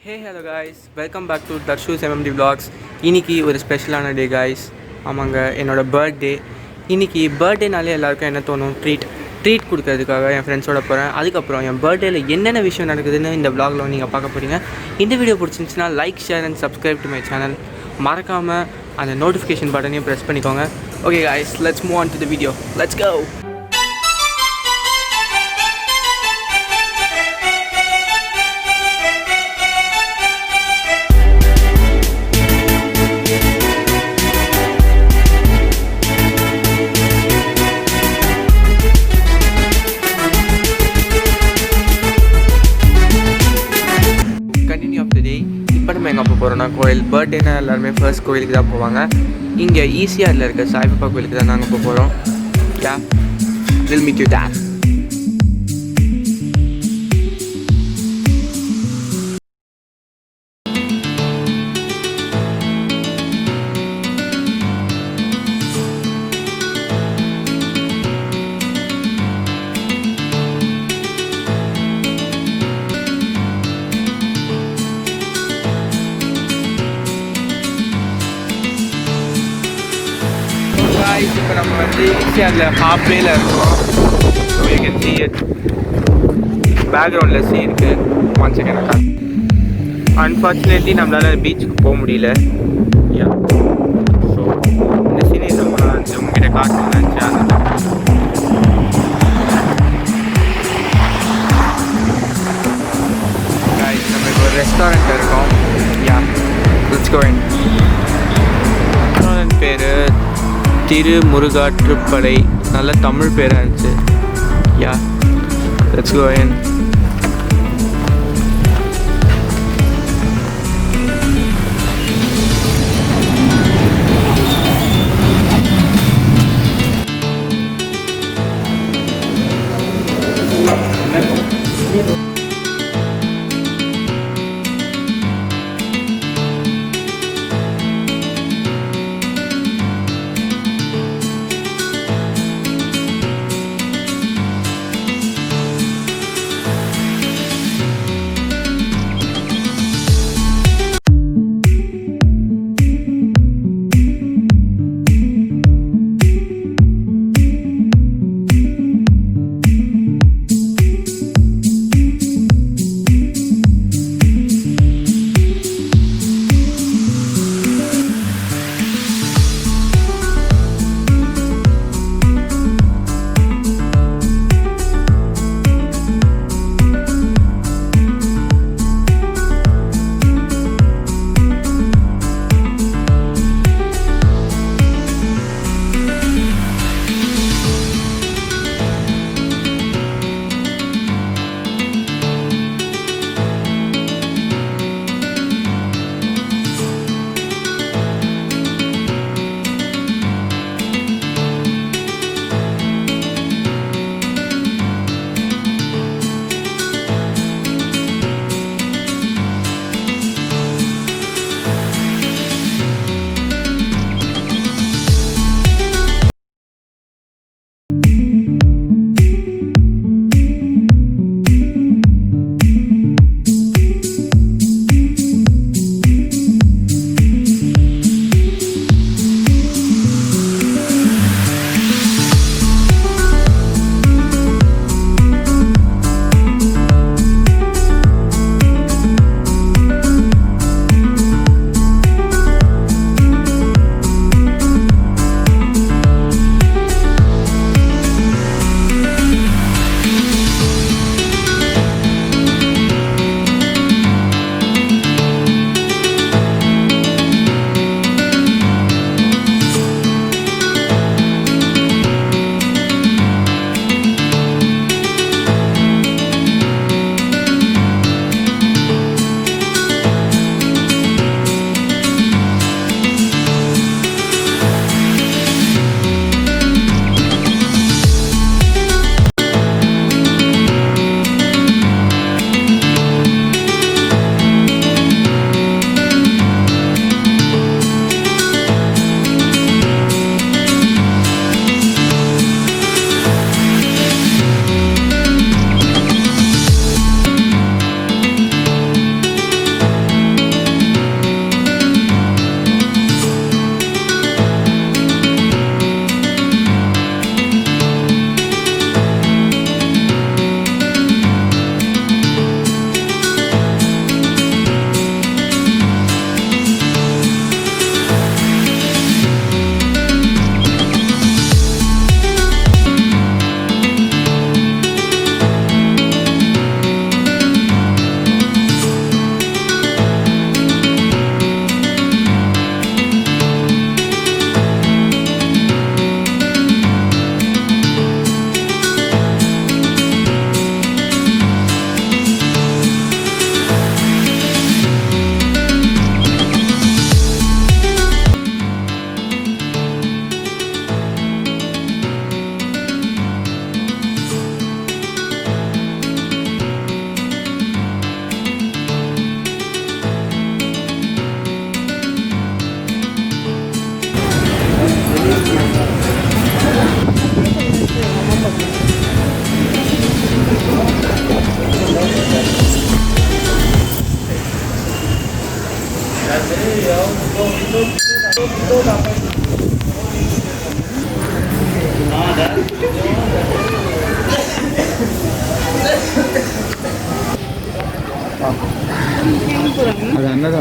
Hey hello guys, welcome back to Dharshu's MMT vlogs. இன்றைக்கி ஒரு ஸ்பெஷலான டே காய்ஸ். ஆமாங்க, என்னோடய பர்த்டே. இன்றைக்கி பர்த்டேனாலே எல்லாருக்கும் என்ன தோணும்? ட்ரீட் கொடுக்கறதுக்காக என் ஃப்ரெண்ட்ஸோட போகிறேன். அதுக்கப்புறம் என் பர்த்டேயில் என்னென்ன விஷயம் நடக்குதுன்னு இந்த vlogல நீங்கள் பார்க்க போகிறீங்க. இந்த வீடியோ பிடிச்சிருந்துச்சுன்னா like, share and subscribe to my channel. மறக்காமல் அந்த நோட்டிஃபிகேஷன் பட்டனையும் ப்ரெஸ் பண்ணிக்கோங்க. Okay guys, let's move on to the video. Let's go. இப்போ நம்ம எங்கே போகிறோம்னா கோயில். பர்த்டேனா எல்லாருமே ஃபர்ஸ்ட் கோயிலுக்கு தான் போவாங்க. இங்கே ஈசிஆரில் இருக்க சாய்பாபா கோயிலுக்கு தான் நாங்கள் போகிறோம். யா, வில் மீட் யூ தேர். இப்போ நம்ம வந்து ஈசிஆரில் ஹாஃப்வேல இருக்கோம். So you can see it. பேக்ரவுண்டில் சீ இருக்குது. ஒன் செகண்ட் அக்கா. அன்ஃபார்ச்சுனேட்லி நம்மளால் பீச்சுக்கு போக முடியல. யா, ஸோ இந்த சீனை நம்ம உங்ககிட்ட காட்டணும்னு நினச்சேன். நம்ம இப்போ ஒரு ரெஸ்டாரண்ட்டில் இருக்கோம். யா, லெட்ஸ் கோ இன். ரெஸ்டாரண்ட் பேர் திருமுருகாற்றுப்படை. நல்ல தமிழ் பேராக இருந்துச்சு. யா, லெட்ஸ் கோ இன்.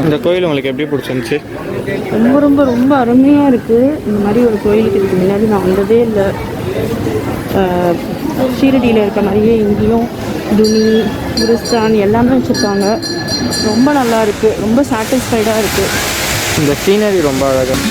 இந்த கோயில் உங்களுக்கு எப்படி பிடிச்சிருந்துச்சு? ரொம்ப ரொம்ப ரொம்ப அருமையாக இருக்குது. இந்த மாதிரி ஒரு கோயிலுக்கு இதுக்கு முன்னாடி நான் வந்ததே இல்லை. ஷீரடியில் இருக்க மாதிரியே இங்கேயும் துணி குருஸ்தான் எல்லாமே வச்சுருக்காங்க. ரொம்ப நல்லா இருக்குது, ரொம்ப சாட்டிஸ்ஃபைடாக இருக்குது. இந்த சீனரி ரொம்ப அழகாக.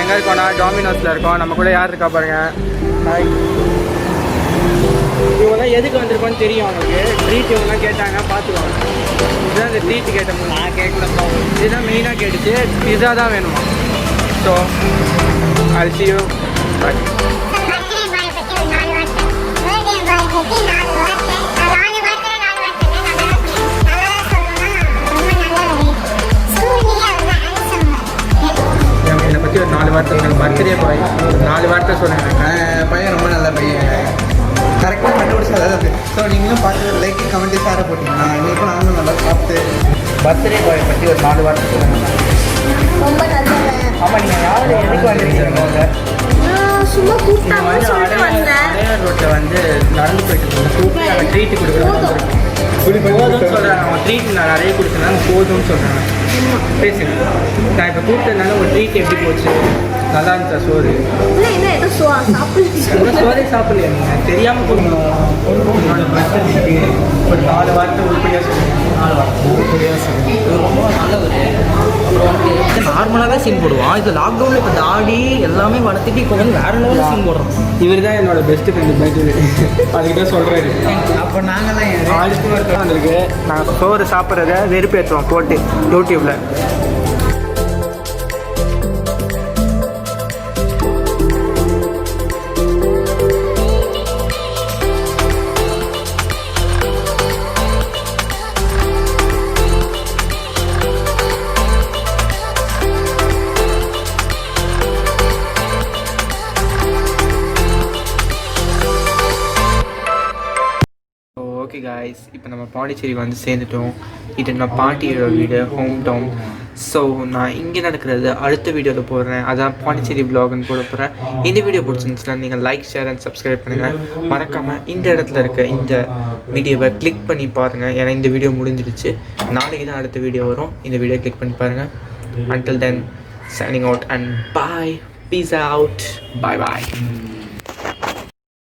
எங்கே இருக்கோம்னா டாமினோஸில் இருக்கோம். நம்ம கூட யார் இருக்கா பாருங்க. இவங்கெல்லாம் எதுக்கு வந்திருக்கோன்னு தெரியும் அவங்களுக்கு. ட்ரீட் இவங்கெல்லாம் கேட்டாங்க, பார்த்துக்கோங்க. இதுதான் இந்த ட்ரீட் கேட்டோம். நான் கேட்கலப்பா, இதுதான் மெயினாக கேட்டுச்சு. பிஸா தான் வேணுமா. So I'll see you. Bye. ஒரு 4 வார்த்தை சொல்லுங்கள். பர்த்டே பாய் 4 வார்த்தை சொல்லுங்கள். பையன் ரொம்ப நல்ல பையன், கரெக்டாக கண்டுபிடிச்சி அதாவது. ஸோ நீங்களும் பார்த்து லைக் கமெண்ட் ஷேரை போட்டிங்கன்னா இன்றைக்கும் நாங்களும் நல்லா சாப்பிட்டு. பர்த்டே பாய் பற்றி ஒரு 4 வார்த்தை சொல்லுங்கள். ரொம்ப நல்லது. ஆமாம், நீங்கள் யார் எதுக்கு வந்துருக்கீங்க? சும்மா கூப்பிட்டாங்கன்னு சொல்லிட்டு வந்தேன். அடையார் ரோட்டில் வந்து நடந்து போயிட்டு இருக்கோம். கூப்பிட்டு நாங்கள் ட்ரீட்டு கொடுக்குறோம். போதும்னு சொல்கிறாங்க. அவங்க ட்ரீட் நான் நிறைய கொடுத்தனால போதும்னு சொல்கிறாங்க. பேசுங்க. நான் இப்போ கூப்பிட்டதுனால உங்கள் ட்ரீட் எப்படி போச்சு? நல்லா இருந்துச்சா சோறு? சோறே சாப்பிடலையா நீங்கள்? தெரியாமல் கொடுக்கணும். என்னோட பர்த்டேக்கு ஒரு 4 வார்த்தை உருப்படியாக சொல்லுங்கள். 4 வார்த்தை உருப்படியாக சொல்லுங்கள். ரொம்ப நல்ல ஒரு அப்புறம் வந்து நார்மலாகவே சீன் போடுவான். இது லாக்டவுனில் இப்போ தாடி எல்லாமே வளர்த்துட்டு இப்போ வந்து வேறு லெவலில் சீன் போடுறோம். இவர் தான் என்னோட பெஸ்ட்டு ஃப்ரெண்டு பைக்கில். அதுக்கிட்ட சொல்கிறாரு. அப்போ நாங்கள் தான் ஆளுக்கும் ஒருத்தர் வந்துருக்கு. நாங்கள் சோறு சாப்பிட்றத வெறுப்பேற்றுவோம் போட்டு யூடியூப்பில். ஓகே காய்ஸ், இப்போ நம்ம பாண்டிச்சேரி வந்து சேர்ந்துட்டோம். இது நம்ம பாட்டியோட வீடு, ஹோம் டவுன். ஸோ நான் இங்கே நடக்கிறது அடுத்த வீடியோவில் போடுறேன். அதான் பாண்டிச்சேரி வ்ளாக்னு போட போகிறேன். இந்த வீடியோ பிடிச்சிருந்துச்சுன்னா நீங்கள் லைக், ஷேர் அண்ட் சப்ஸ்கிரைப் பண்ணுங்கள். மறக்காமல் இந்த இடத்துல இருக்க இந்த வீடியோவை கிளிக் பண்ணி பாருங்கள். ஏன்னா இந்த வீடியோ முடிஞ்சிடுச்சு. நாளைக்கு தான் அடுத்த வீடியோ வரும். இந்த வீடியோ கிளிக் பண்ணி பாருங்கள். Until then, signing out and bye. Peace out. Bye bye.